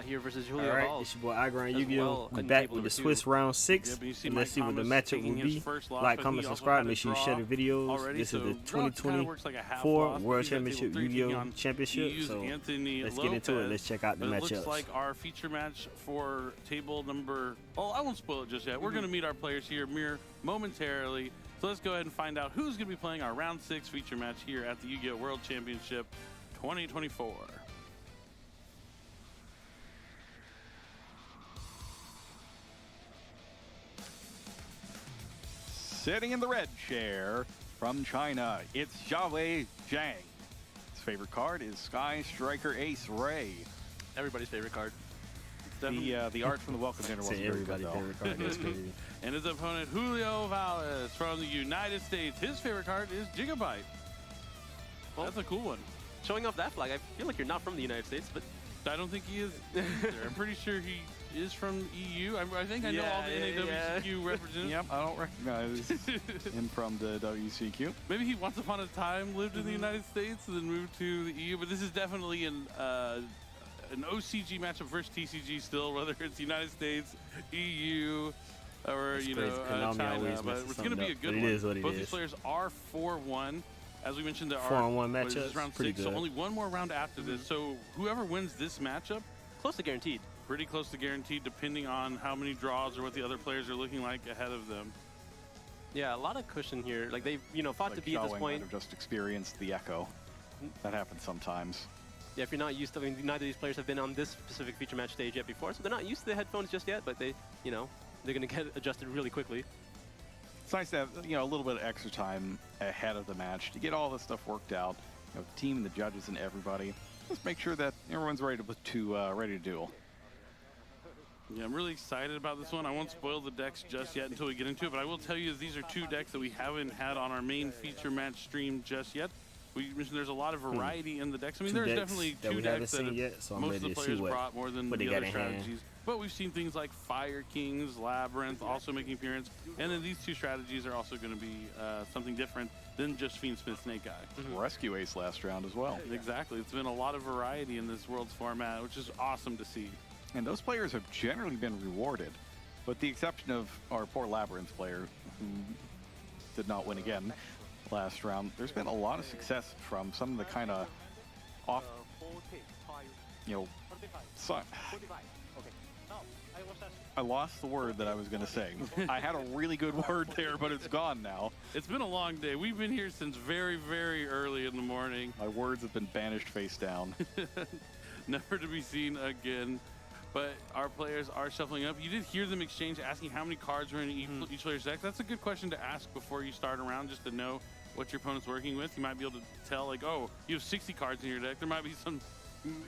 here versus Julio All right, Hall. it's your boy Igron Yugioh. well. We Couldn't back table with the it too. Swiss round 6. Yeah, but you see And let's Mike see what the Thomas matchup taking will his be. first loss, Like, but comment, he also subscribe. had a Make sure you draw share the videos. already, This is the draw kinda works like a half 2024 loss. World He's at table Championship 3 taking Yu-Gi-Oh! on Championship. EU's So Anthony let's get into it. Lopez. Let's check out the But it matchups. looks like our feature match for table number... Oh, I won't spoil it just yet. We're going to meet our players here momentarily. So let's go ahead and find out who's going to be playing our round 6 feature match here at the Yu-Gi-Oh! World Championship 2024. Sitting in the red chair from China, it's Xiaowei Zhang. His favorite card is Sky Striker Ace Ray. Everybody's favorite card. The art from the welcome dinner wasn't Say very good, everybody's though. favorite card. That's crazy. And his opponent, Julio Valles from the United States. His favorite card is Gigabyte. Well, that's a cool one. Showing off that flag, I feel like you're not from the United States, but I don't think he is either. I'm pretty sure he is from EU. I think I know all the NAWCQ representatives. Yep, I don't recognize him from the WCQ. Maybe he once upon a time lived in the United States and then moved to the EU, but this is definitely an OCG matchup versus TCG still, whether it's United States, EU, or That's you crazy. know Konami China. always But messes it's going to be a something good up, but one. it is what it Both is. these players are 4-1. As we mentioned, there are 4-on-1 what is this, matchups, round pretty 6, so good. only one more round after this. So whoever wins this matchup, close to guaranteed. pretty close to guaranteed, depending on how many draws or what the other players are looking like ahead of them. Yeah, a lot of cushion here. Like they've fought Like to be at this Xiaowei point. might have just experienced the echo. That happens sometimes. Yeah, if you're not used to, I mean, neither of these players have been on this specific feature match stage yet before, so they're not used to the headphones just yet. But they, they're gonna get adjusted really quickly. It's nice to have a little bit of extra time ahead of the match to get all this stuff worked out. The team and the judges and everybody. Just make sure that everyone's ready to duel. Yeah, I'm really excited about this one. I won't spoil the decks just yet until we get into it, but I will tell you these are 2 decks that we haven't had on our main feature match stream just yet. We mentioned there's a lot of variety in the decks. I mean, there's definitely 2 decks that most of the players brought more than the other strategies. But we've seen things like Fire Kings, Labyrinth also making appearance. And then these 2 strategies are also going to be something different than just Fiendsmith Snake Eye. Rescue Ace last round as well. Exactly. It's been a lot of variety in this Worlds format, which is awesome to see. And those players have generally been rewarded, with the exception of our poor Labyrinth player, who did not win again last round. There's been a lot of success from some of the kind of off, I lost the word that I was going to say. I had a really good word there, but it's gone now. It's been a long day. We've been here since very, very early in the morning. My words have been banished face down. Never to be seen again. But our players are shuffling up. You did hear them exchange asking how many cards were in each player's deck. That's a good question to ask before you start a round, just to know what your opponent's working with. You might be able to tell, like, oh, you have 60 cards in your deck. There might be some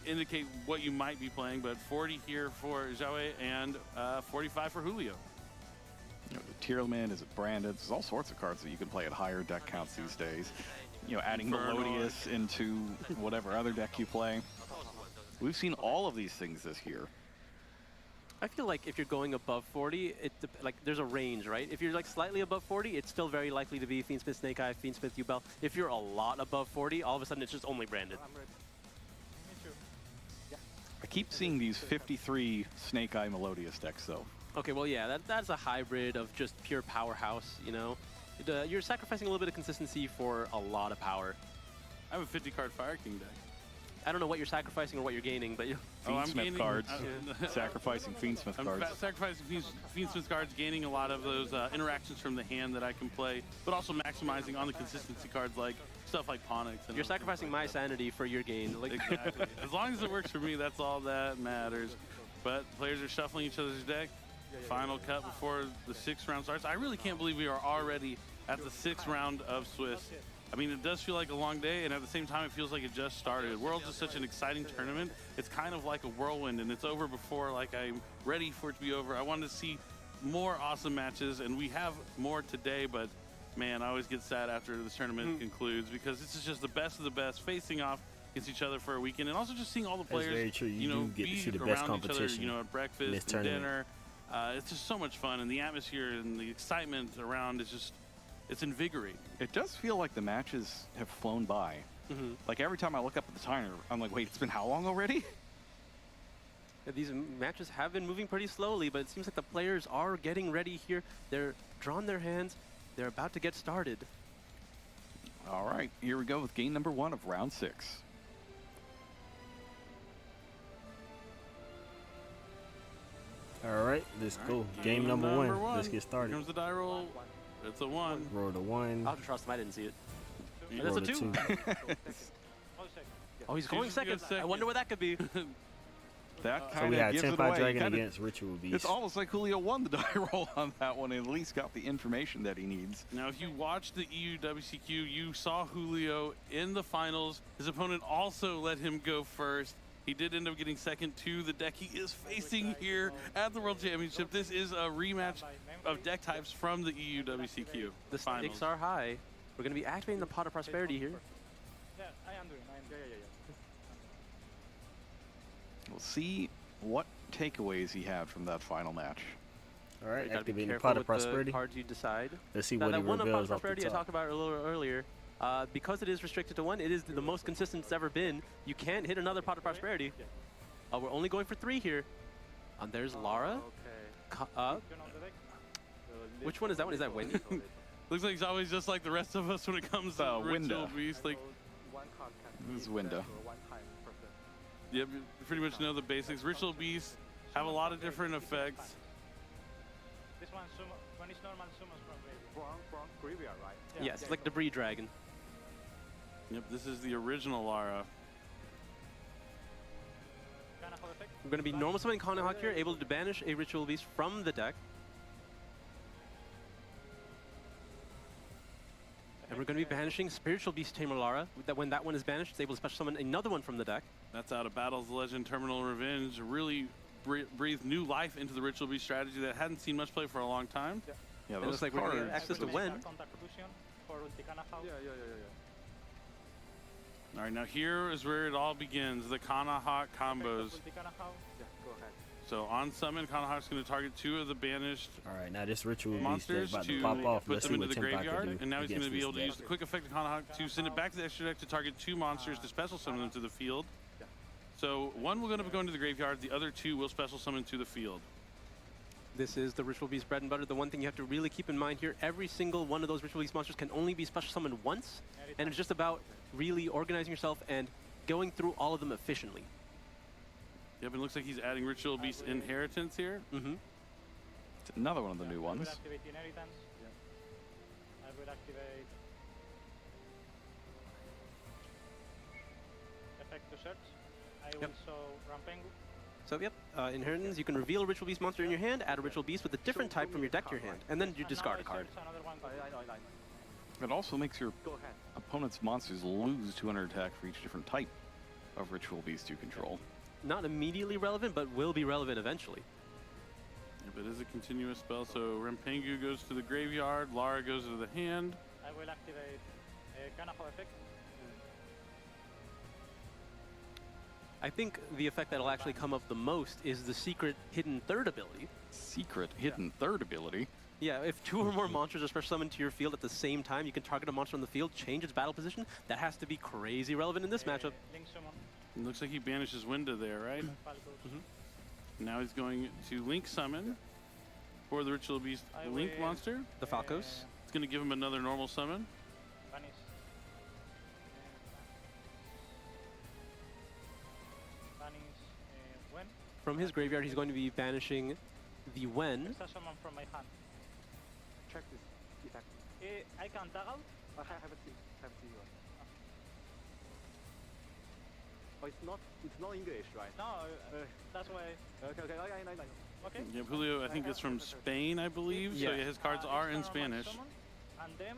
indicate what you might be playing, but 40 here for Xiaowei and 45 for Julio. The Tierman, is it branded? There's all sorts of cards that you can play at higher deck counts these days. Adding Melodious into whatever other deck you play. We've seen all of these things this year. I feel like if you're going above 40, there's a range, right? If you're like slightly above 40, it's still very likely to be Fiendsmith Snake Eye, Fiendsmith Yubel. If you're a lot above 40, all of a sudden it's just only branded. I keep seeing these 53 Snake Eye Melodious decks, though. Okay, well, yeah, that's a hybrid of just pure powerhouse, You're sacrificing a little bit of consistency for a lot of power. I have a 50-card Fire King deck. I don't know what you're sacrificing or what you're gaining, but Fiendsmith cards. Sacrificing Fiendsmith cards. I'm sacrificing Fiendsmith cards, gaining a lot of those interactions from the hand that I can play, but also maximizing on the consistency cards like stuff like Ponix. You're sacrificing my sanity for your gain. Exactly. As long as it works for me, that's all that matters. But players are shuffling each other's deck. Final cut before the 6th round starts. I really can't believe we are already at the 6th round of Swiss. I mean, it does feel like a long day, and at the same time, it feels like it just started. Worlds is such an exciting tournament. It's kind of like a whirlwind, and it's over before, I'm ready for it to be over. I wanted to see more awesome matches, and we have more today, but, man, I always get sad after this tournament concludes, because this is just the best of the best facing off against each other for a weekend, and also just seeing all the players, very true. You do get to see the be best around each other, competition at breakfast and dinner. It's just so much fun, and the atmosphere and the excitement around is just, it's invigorating. It does feel like the matches have flown by. Like every time I look up at the timer, I'm like, wait, it's been how long already? These matches have been moving pretty slowly, but it seems like the players are getting ready here. They're drawn their hands. They're about to get started. All right, here we go with game number 1 of round 6. All right, let's go. Game number one. Let's get started. Here comes the die roll. It's a 1. Roll the 1. I'll trust him. I didn't see it. Roll That's a the 2. Oh, he's going second. I wonder what that could be. That So kind we of had gives 10 it Pot away. Dragon Kinda- against Ritual Beast. It's almost like Julio won the die roll on that one and at least got the information that he needs. Now, if you watched the EU WCQ, you saw Julio in the finals. His opponent also let him go first. He did end up getting second to the deck he is facing here at the World Championship. This is a rematch of deck types from the EU WCQ. The finals. stakes are high. We're going to be activating the Pot of Prosperity here. Yeah, I am doing. We'll see what takeaways he had from that final match. All right, You gotta be activating the careful Pot of with Prosperity. the cards you decide. Let's see Now what he that one of Pot of reveals off the Prosperity I talked top. about a little earlier, because it is restricted to 1, it is the most consistent it's ever been. You can't hit another Pot of Prosperity. We're only going for 3 here. There's Lara. Which one is that one? Is that Wendy? Looks like he's always just like the rest of us when it comes to Ritual Winda. Beast. Like, This is Winda. yep, you pretty much know the basics. Ritual Beasts have a lot of different effects. This one is normal summons from graveyard, right? Yes, it's like Debris Dragon. Yep, this is the original Lara. We're going to be normal summoning Kanahawk here, able to banish a Ritual Beast from the deck. And we're going to be banishing Spiritual Beast Tamer Lara. That when that one is banished, it's able to special summon another one from the deck. That's out of Battles Legend Terminal Revenge. Really breathed new life into the Ritual Beast strategy that hadn't seen much play for a long time. Yeah, It those looks like we're going to cards. get access to Wen. All right, now here is where it all begins, the Kanahawk combos. So on summon, Kanahawk's going to target 2 of the banished All right, now this Ritual Beast monsters is about to to pop off. put Let's them see into what the 10 Pot graveyard, can do and now he's going to against be able this to use deck. the quick effect of Kanahawk to send it back to the extra deck to target 2 monsters to special summon them to the field. So one will going to be going to the graveyard, the other 2 will special summon to the field. This is the Ritual Beast bread and butter. The one thing you have to really keep in mind here, every single one of those Ritual Beast monsters can only be special summoned once, and it's just about really organizing yourself and going through all of them efficiently. Yep, it looks like he's adding Ritual Beast Inheritance here. Mm-hmm. It's another one of the new ones. I will activate Inheritance. I will activate Effect to Search. I will show Rampengu. So yep, Inheritance, you can reveal a Ritual Beast monster in your hand, add a Ritual Beast with a different type from your deck to your hand, and then you discard a card. It also makes your opponent's monsters lose 200 attack for each different type of Ritual Beast you control. Not immediately relevant, but will be relevant eventually. Yep, it is a continuous spell, so Rampengu goes to the graveyard, Lara goes to the hand. I will activate Kanaho effect. I think the effect that'll actually come up the most is the secret hidden third ability. Secret hidden third ability. Yeah, if 2 or more monsters are special summoned to your field at the same time, you can target a monster on the field, change its battle position. That has to be crazy relevant in this matchup. Link summon. It looks like he banishes Winda there, right? Falcos. Now he's going to Link Summon for the Ritual Beast Link will- monster. The Falcos. It's going to give him another normal summon. Vanish. Vanish. When? From his graveyard, he's going to be banishing the Wen. Extra summon from my hand. Check this effect. I can tag out. I have a see you. Oh, it's not English, right? No, that's why. Okay, I know. Okay. Yeah, Julio, I think it's from Spain, I believe. So Yeah. yeah, his cards are in Extra normal Spanish. summon, and then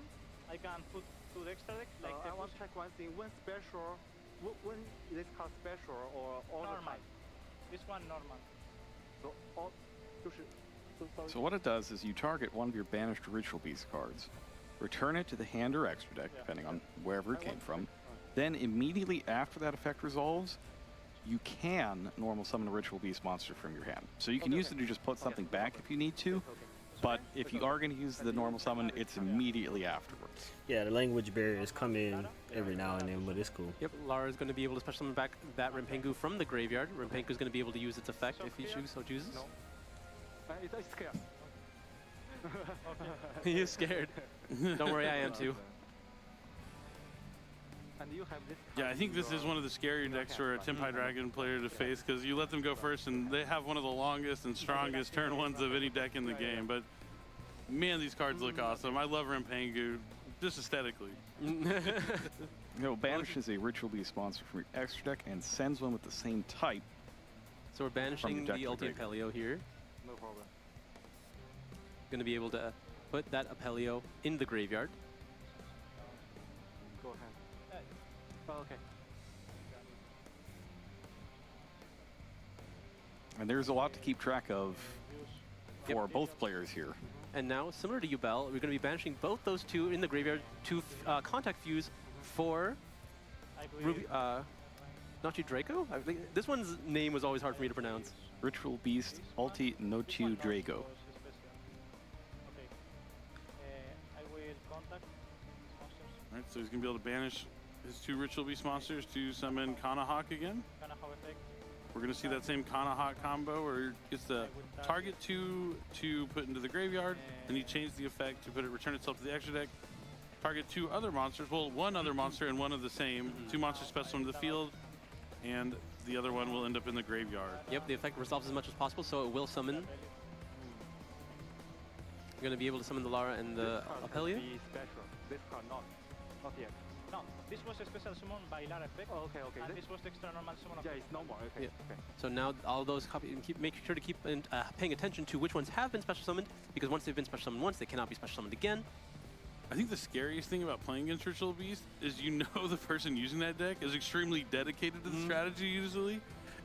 I can put to the extra deck like I want to check one thing. When special, when this card special or all the normal. time? This one normal. So all, sorry. So what it does is you target one of your banished Ritual Beast cards, return it to the hand or extra deck, depending on wherever it came from. Then immediately after that effect resolves, you can normal summon a Ritual Beast monster from your hand. So you can use it to just put something back if you need to, But if you are going to use the normal summon, it's immediately afterwards. Yeah, the language barriers come in every now and then, but it's cool. Yep, Lara is going to be able to special summon back that Rempengu from the graveyard. Rempengu is going to be able to use its effect if he so chooses. No. It's clear. He is scared. Don't worry, I am too. And you have this Yeah, I think this is one of the scarier decks for a Tempai Dragon player to face because you let them go first and they have one of the longest and strongest turn ones of any deck in the game. But man, these cards look awesome. I love Rempengu, just aesthetically. Banishes a Ritual Beast monster from your extra deck and sends one with the same type. So we're banishing deck the to Ultimate graveyard. Apelio here. No problem. Going to be able to put that Apelio in the graveyard. Go ahead. Oh, okay. And there's a lot to keep track of for both players here. And now, similar to Yubel, we're going to be banishing both those two in the graveyard to contact fuse for Ruby, not you Draco? I think this one's name was always hard for me to pronounce. Ritual Beast Ulti Nochu Drago. Okay. I will contact monsters. All right, so he's going to be able to banish his two Ritual Beast monsters to summon Kanahawk again. Kind of have effect. We're going to see that same Kanahawk combo where it gets the target two to put into the graveyard, then he changes the effect to put it return itself to the extra deck. Target two other monsters, well, one other monster and one of the same. Two monsters special into the field, and the other one will end up in the graveyard. Yep, the effect resolves as much as possible, so it will summon. You're going to be able to summon the Lara and the Apelio. Be special. This card not yet. No, this was a special summon by Lara effect. Oh, okay. And this was the extra normal summon of Yeah, it's normal. Okay. Yeah. Okay. So now all those copy and make sure to keep paying attention to which ones have been special summoned, because once they've been special summoned once, they cannot be special summoned again. I think the scariest thing about playing against Ritual Beast is you know the person using that deck is extremely dedicated to the strategy usually,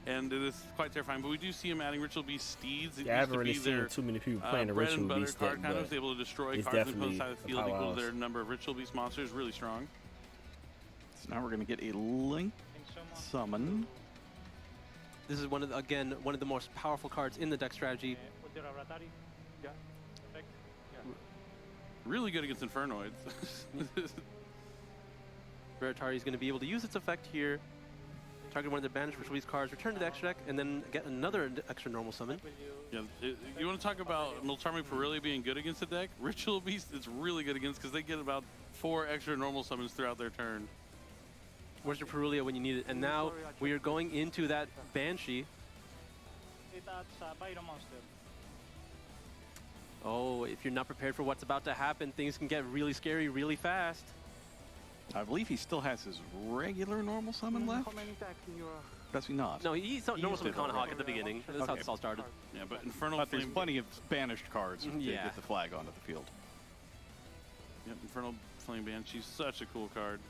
and it is quite terrifying. But we do see him adding Ritual Beast Steeds. It Yeah, I used haven't to really be seen their, too many people playing the bread and Ritual butter Beast card deck, kind of but able to destroy it's cards and put them definitely inside the a field equal to powerhouse. their number of Ritual Beast monsters. Really strong. So now we're going to get a Link Summon. This is one of one of the most powerful cards in the deck strategy. Ultra Ratari. Yeah. Effect. Really good against Infernoids. Veritari is going to be able to use its effect here. Target one of the banished Ritual Beast cards, return to the extra deck, and then get another extra normal summon. Will you Yeah, you want to talk about Miltarmic Pirelli being good against the deck? Ritual Beast is really good against because they get about 4 extra normal summons throughout their turn. Where's your Perulia when you need it? And now we are going into that Banshee. it adds a Pyro monster? Oh, if you're not prepared for what's about to happen, things can get really scary really fast. I believe he still has his regular normal summon left. How many decks in your? Does he not? No, he's normal used summon it already. Kanahawk at the beginning. That's how Okay. this all started. Yeah, but Infernal But there's Flame. plenty of banished cards to Yeah. get the flag onto the field. Yep, Infernal Flame Banshee's such a cool card.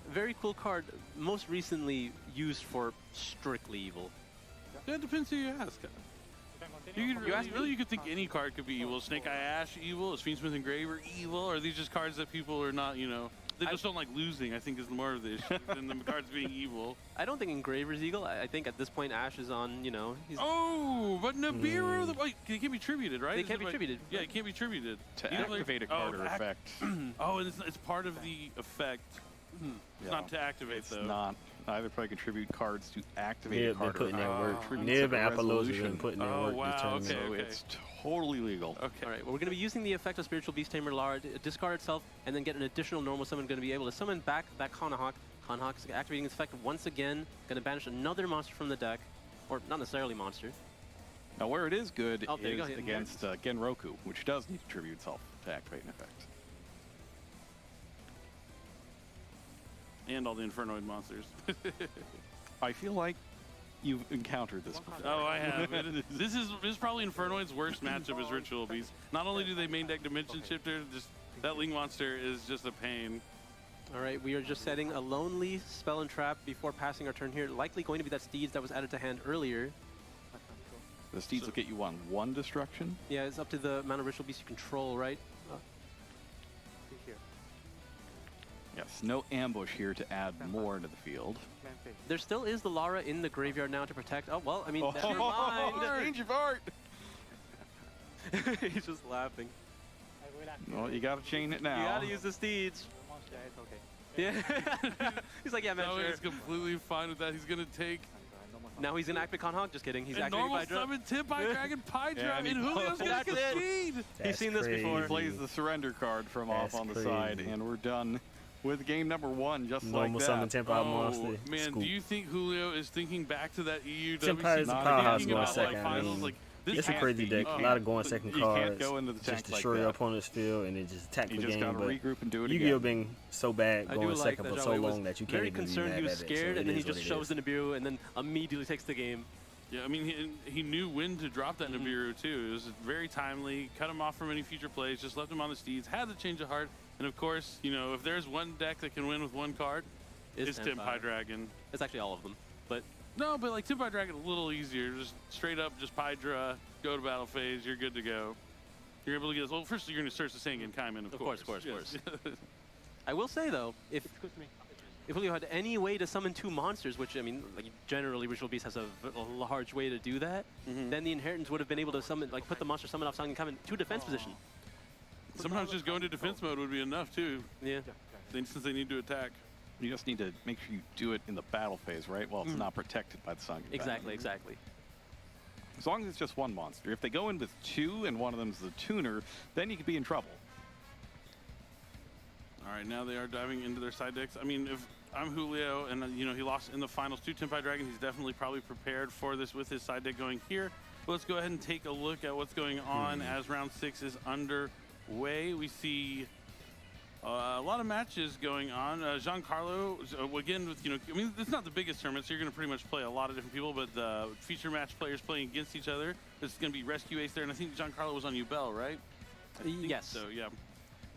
Very cool card, most recently used for strictly evil. Yeah, it depends who you ask. You can continue. You could asked really, you could think any card could be evil. Snake Eye Ash evil, is Fiendsmith Engraver evil, or are these just cards that people are not, you know, they just don't like losing, I think is more of the issue than the cards being evil. I don't think Engraver's evil. I think at this point Ash is on, you know, he's Oh, but Nibiru, wait, it can't be tributed, right? They Is can't it be tributed. Yeah, it can't be tributed. To You don't like- activate a card or act- effect, Oh, and it's part of the effect. It's not to activate, it's though. not. Either play contribute cards to activate Nib a been card or putting in work. attributes Nib of a and Apollos have resolution. been putting in Oh, work wow, to turn okay. So it's totally legal. Okay. all right. Well, we're going to be using the effect of Spiritual Beast Tamer Lara, discard itself, and then get an additional normal summon. Going to be able to summon back that Kanahawk. Kanahawk's activating its effect once again. Going to banish another monster from the deck, or not necessarily monster. Now, where it is good Oh, there you is go, hidden against Genroku, which does need to tribute itself to activate an effect. And all the Infernoid monsters. I feel like you've encountered this before. Oh, I have. This is probably Infernoid's worst matchup is Ritual Beast. Not only do they main deck Dimension Shifter, just that Ling monster is just a pain. All right, we are just setting a lonely spell and trap before passing our turn here. Likely going to be that Steeds that was added to hand earlier. The Steeds will get you on 1 destruction. Yeah, it's up to the amount of Ritual Beast you control, right? See here. Yes, no ambush here to add more into the field. There still is the Lara in the graveyard now to protect. Oh, well, I mean, never The mind. range of art. He's just laughing. I will activate Well, you got to chain it now. You gotta use the steeds. the monster. It's okay. Yeah. He's like, yeah, man, No, sure. he's completely fine with that. He's gonna take Now he's gonna activate Conhog. Just kidding. He's a activating normal Hydra. summon tip by Dragon Pydra, Yeah, and and he- Julio's gonna That's it. concede. He's That's seen this before. crazy. Plays the surrender card from That's off on the side, crazy. and we're done with game number 1, just Normal like summon that. Tempai monster. Man, Scoop. do you think Julio is thinking back to that EU Tempai is WC? a powerhouse Thinking going about, second, Like, I finals, mean, like, this It's a can't crazy be. deck. Oh, A lot of going second you cards. can't go into the tank just like destroy your that. opponent's field and then just attack You the just game. got to But regroup and do it Yu-Gi-Oh again. being so bad I do going like second that for so Yugioh was long that you can't very even be concerned. mad He was at it. scared, So and it then he is what just it shows is. the Nibiru, and then immediately takes the game. Yeah, I mean, he knew when to drop that Nibiru, too. It was very timely, cut him off from any future plays, just left him on the steeds, had the change of heart. And of course, you know, if there's one deck that can win with one card, it's Tempai Dragon. It's actually all of them, but No, but like Tempai Dragon, a little easier. Just straight up, just Pydra, go to battle phase, you're good to go. You're able to get this. Well, first you're going to search the Sengen Kaiman, of course. Of course. Yes. I will say though, if Excuse me. Julio had any way to summon 2 monsters, which I mean, like generally Ritual Beast has a large way to do that, then the Inheritance would have been able to summon, like put the monster summon off Sengen Kaiman to defense position. Sometimes just going to defense mode would be enough, too, Yeah. since they need to attack. You just need to make sure you do it in the battle phase, right? Well, it's not protected by the sun. Exactly. As long as it's just one monster. If they go in with 2 and one of them's the tuner, then you could be in trouble. All right, now they are diving into their side decks. I mean, if I'm Julio and, you know, he lost in the finals to Tempai Dragon, he's definitely probably prepared for this with his side deck going here. But let's go ahead and take a look at what's going on as round 6 is underway. We see a lot of matches going on. Giancarlo, again, with, you know, I mean, it's not the biggest tournament, so you're going to pretty much play a lot of different people, but the feature match players playing against each other. It's going to be Rescue Ace there, and I think Giancarlo was on Yubel, right? I think Yes. So, yeah.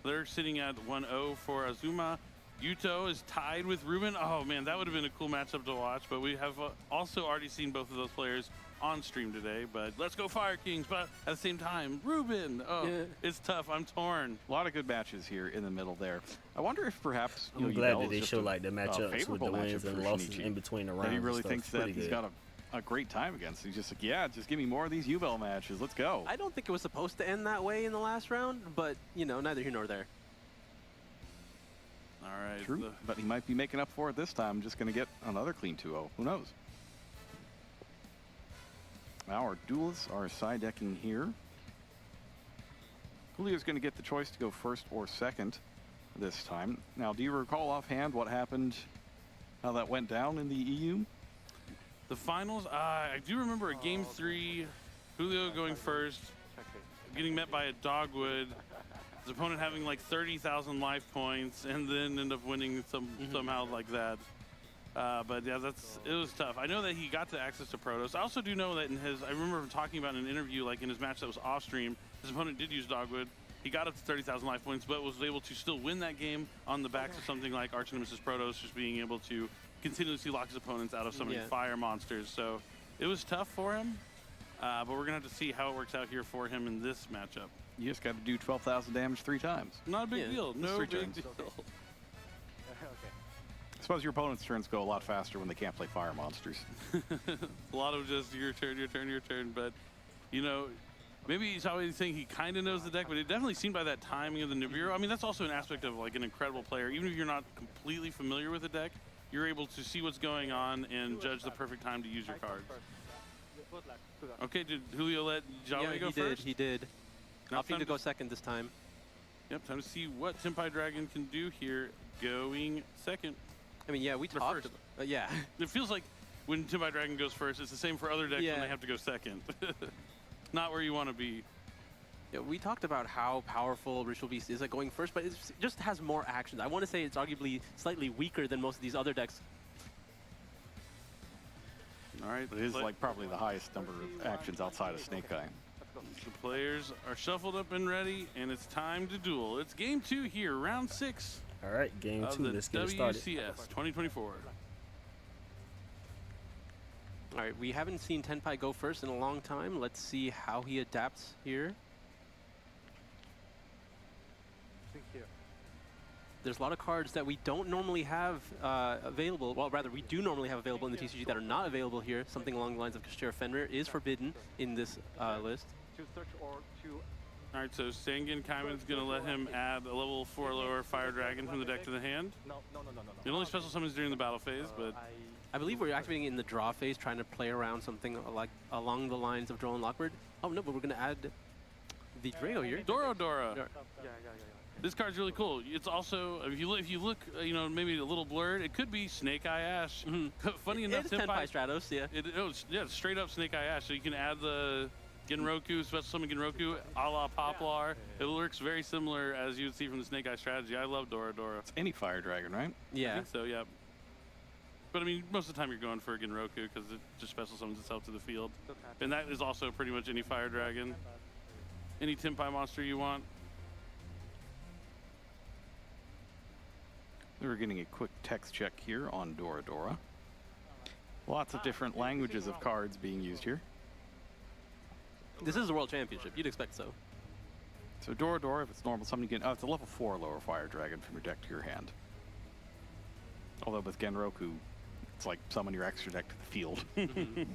They're sitting at 1-0 for Azuma. Yuto is tied with Ruben. Oh, man, that would have been a cool matchup to watch, but we have also already seen both of those players on stream today. But let's go Fire Kings, but at the same time, Ruben. Oh, Yeah. it's tough. I'm torn. A lot of good matches here in the middle there. I wonder if perhaps I'm glad that they show like the matchups with the favorable wins matchup and for losses Shinichi. in between the rounds. That he really and stuff. thinks It's that pretty he's good. got a great time against. He's just like, yeah, just give me more of these Yubel matches. Let's go. I don't think it was supposed to end that way in the last round, but you know, neither here nor there. All right. True, but he might be making up for it this time. Just going to get another clean 2-0. Who knows? Now our duelists are side decking here. Julio's going to get the choice to go first or second this time. Now, do you recall offhand what happened, how that went down in the EU? The finals, I do remember a game 3, Julio going first, getting met by a Dogwood, his opponent having like 30,000 life points, and then end up winning somehow like that. But yeah, it was tough. I know that he got the access to Protoss. I also do know that I remember him talking about in an interview, like in his match that was off stream, his opponent did use Dogwood. He got up to 30,000 life points, but was able to still win that game on the backs of something like Arch Nemesis Protoss, just being able to continuously lock his opponents out of summoning fire monsters. So it was tough for him, but we're going to have to see how it works out here for him in this matchup. You just got to do 12,000 damage 3 times. Not a big deal. No Three big turns. deal. Okay. I suppose your opponent's turns go a lot faster when they can't play fire monsters. A lot of just your turn. But, you know, maybe he's always saying he kind of knows the deck, but it definitely seemed by that timing of the Nibiru. I mean, that's also an aspect of like an incredible player. Even if you're not completely familiar with the deck, you're able to see what's going on and judge the perfect time to use your cards. Good luck. Good luck. Okay, did Julio let Jawe go first? He did. Now Opting time to go second this time. Yep, time to see what Tempai Dragon can do here, going second. I mean, yeah, we Or talked. first. Yeah. It feels like when Tempai Dragon goes first, it's the same for other decks when Yeah. they have to go second. Not where you want to be. Yeah, we talked about how powerful Ritual Beast is at going first, but it just has more actions. I want to say it's arguably slightly weaker than most of these other decks. All right, It is like probably the highest number of actions outside of Snake Eye. the players are shuffled up and ready, and it's time to duel. It's game 2 here, round 6 All right, game of 2. the Let's get it started. WCS 2024. All right, we haven't seen Tenpai go first in a long time. Let's see how he adapts here. Think here. there's a lot of cards that we don't normally have available. Well, rather, we do normally have available in the TCG that are not available here. Something along the lines of Kashira Fenrir is forbidden in this list. To search or to All right, so Sangan Kaiman's going to let him add a level 4 lower Fire Dragon from the deck to the hand. no. It only special summons during the battle phase, but I believe we're activating it in the draw phase, trying to play around something like along the lines of Droll Lockbird. Oh no, but we're going to add the Drago here. Doro Dora. Dora. Yeah. This card's really cool. It's also, if you look, you know, maybe a little blurred, it could be Snake Eye Ash. Funny enough, It's Tenpai Stratos, yeah. It's straight up Snake Eye Ash. So you can add the Genroku, special summon Genroku, a la Poplar. It looks very similar as you would see from the Snake Eye strategy. I love Dora Dora. It's any Fire Dragon, right? I Yeah. think so, yeah. But I mean, most of the time you're going for a Genroku because it just special summons itself to the field. And that is also pretty much any Fire Dragon. Any Tenpai monster you want. We're getting a quick text check here on Dora Dora. Lots of different languages of cards being used here. This is the World Championship. You'd expect so. So Dora Dora, if it's normal summon, you get, it's a level 4 lower Fire Dragon from your deck to your hand. Although with Genroku, it's like summon your extra deck to the field. A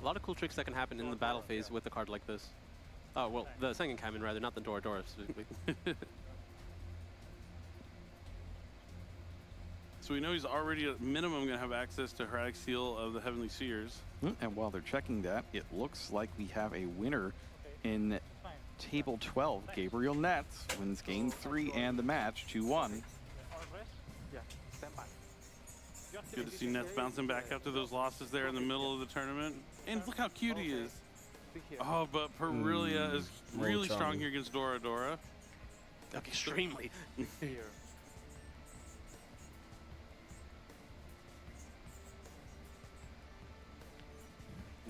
lot of cool tricks that can happen in the battle phase with a card like this. Oh, well, the Sangan Kaiman rather, not the Dora Dora specifically. So we know he's already at minimum going to have access to Heraldic Seal of the Heavenly Seers. And while they're checking that, it looks like we have a winner in table 12. Gabriel Nets wins game 3 and the match 2-1. Yeah, stand by. Good to see Nets bouncing back after those losses there in the middle of the tournament. And look how cute he is. See here. Oh, but Perilia is More really strong charming. here against Dora Dora. Extremely. Here.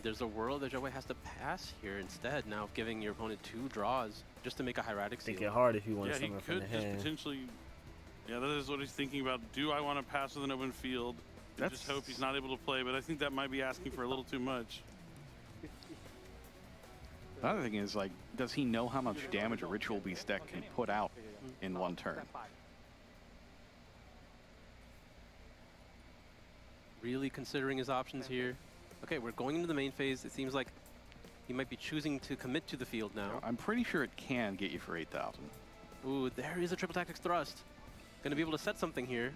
There's a world that Joey has to pass here instead now of giving your opponent 2 draws just to make a hieratic Think seal. it hard if you want Yeah, he something from could the just hand. potentially. Yeah, that is what he's thinking about. Do I want to pass with an open field? I just hope he's not able to play, but I think that might be asking for a little too much. Another thing is, like, does he know how much damage a Ritual Beast deck can put out in one turn? Stand by. Really considering his options here. Okay, we're going into the main phase. It seems like he might be choosing to commit to the field now. I'm pretty sure it can get you for 8,000. Ooh, there is a triple tactics thrust. Gonna be able to set something here.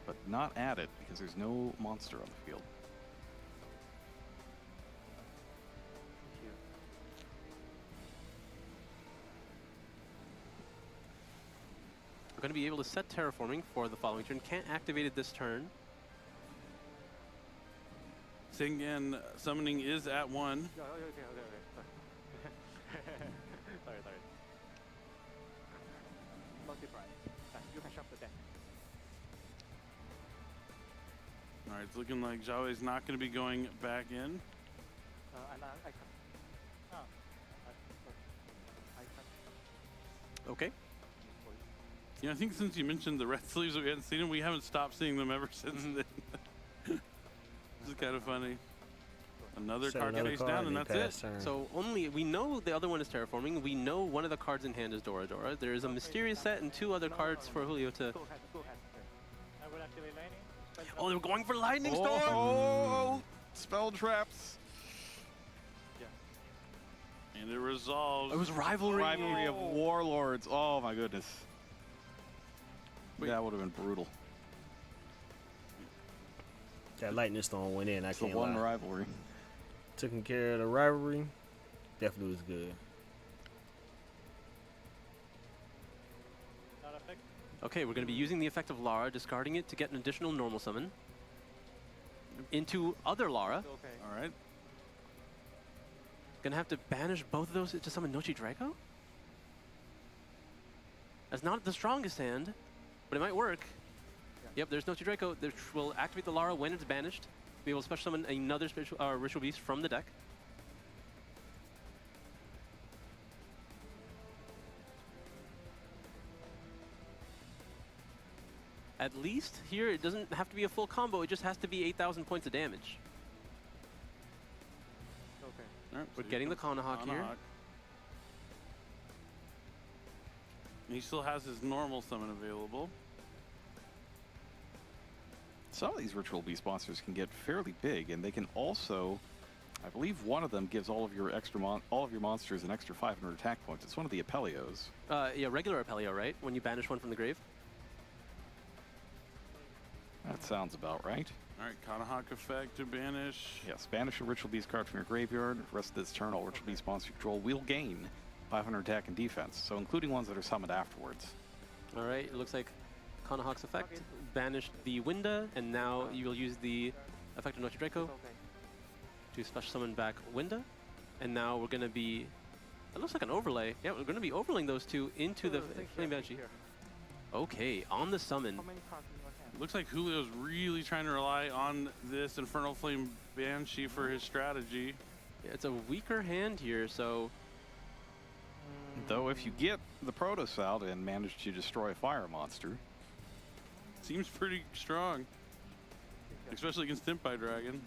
But not at it, because there's no monster on the field. Here. We're gonna be able to set terraforming for the following turn. Can't activate it this turn. Sangan summoning is at 1. Okay. Sorry. Multiply. You can shove the deck. All right, it's looking like Zhao is not going to be going back in. And I can. Oh. I can. Okay. You know, I think since you mentioned the red sleeves that we hadn't seen them, we haven't stopped seeing them ever since then. This is kind of funny. Another Set card another face card down, and he that's it. passed turn. So we know the other one is terraforming. We know one of the cards in hand is Dora Dora. There is a mysterious set and 2 other cards for Julio to. Go ahead. I will activate lightning. Oh, they're going for lightning storm. Oh, spell traps. And it resolves. It was rivalry. Rivalry of Warlords. Oh my goodness. Wait. That would have been brutal. That lightning storm went in. I It's the can't one lie. rivalry. Taking care of the rivalry. Definitely was good. Not effect. Okay, we're going to be using the effect of Lara, discarding it to get an additional normal summon into other Lara. Okay. All right. Gonna have to banish both of those to summon Nochi Draco? That's not the strongest hand, but it might work. Yep, there's Nochi Draco. There will activate the Lara when it's banished. Be able to special summon another Ritual Beast from the deck. At least here, it doesn't have to be a full combo. It just has to be 8,000 points of damage. Okay. All right, We're so getting you the Kanahawk here. Kanahawk. He still has his normal summon available. Some of these Ritual Beast monsters can get fairly big, and they can also, I believe one of them gives all of your monsters an extra 500 attack points. It's one of the Apelios. Yeah, regular Apelio, right? When you banish one from the grave. That sounds about right. All right, Kanahawk effect to banish. Yes, banish a Ritual Beast card from your graveyard. The rest of this turn, all Ritual Beast monster control will gain 500 attack and defense, so including ones that are summoned afterwards. All right, it looks like Kanahawk's effect banished the Winda, and now you will use the effect of Noche Draco to special summon back Winda. And now we're going to be, it looks like an overlay. Yeah, we're going to be overlaying those two into the Flame Banshee. Okay, on the summon. How many cards in your hand? Looks like Julio's really trying to rely on this Infernal Flame Banshee for his strategy. Yeah, it's a weaker hand here, so Though if you get the Protoss out and manage to destroy a fire monster, Seems pretty strong, especially against Tempai Dragon.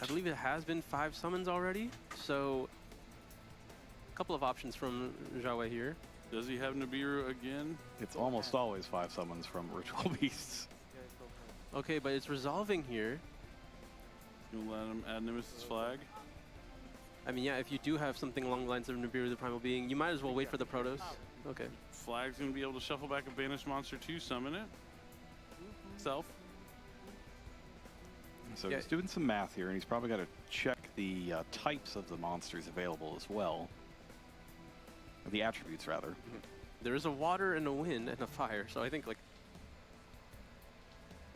I believe it has been 5 summons already. So a couple of options from Yugioh here. Does he have Nibiru again? it's almost always 5 summons from Ritual Beasts. Okay, but it's resolving here. You'll let him add Nemesis Flag. I mean, yeah, if you do have something along the lines of Nibiru the Primal Being, you might as well wait for the Protoss. Okay. Flag's gonna be able to shuffle back a banished monster to summon it. Self. So Yeah. he's doing some math here, and he's probably got to check the types of the monsters available as well. Or the attributes, rather. There is a water and a wind and a fire, so I think like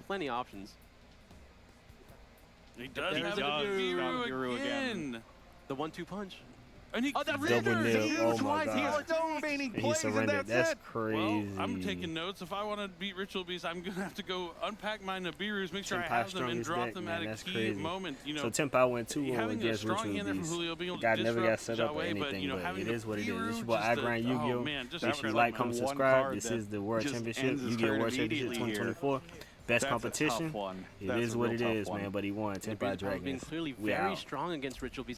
plenty of options. He does There have he does. Nibiru Nibiru again. The 1-2 punch. And he that's Double nil. Oh my He god. stone baiting And he surrendered. That's Well, crazy. I'm taking notes. If I want to beat Ritual Beast, I'm gonna have to go unpack my Nibirus, make sure I Tempai have them, and strongest drop deck, them man, at a that's key crazy. moment. You know, So Tempai went 2-0 having a against strong Ritual hand there from Beast. Julio, being able The guy to never got disrupt set up or Yugioh, but, anything, you know, but having it is what it is. Nibiru, This is your boy, just I grind oh, Yu-Gi-Oh! man, just Make sure you a like, fun comment, one subscribe. card This that is the World just Championship, ends his Yu-Gi-Oh! turn World Championship immediately here. 2024. Best That's a competition. tough one. It That's is a what real it tough is, one. man. But he won. Tempai Nibiru's being Dragons. clearly We very out. strong against Ritual Beast.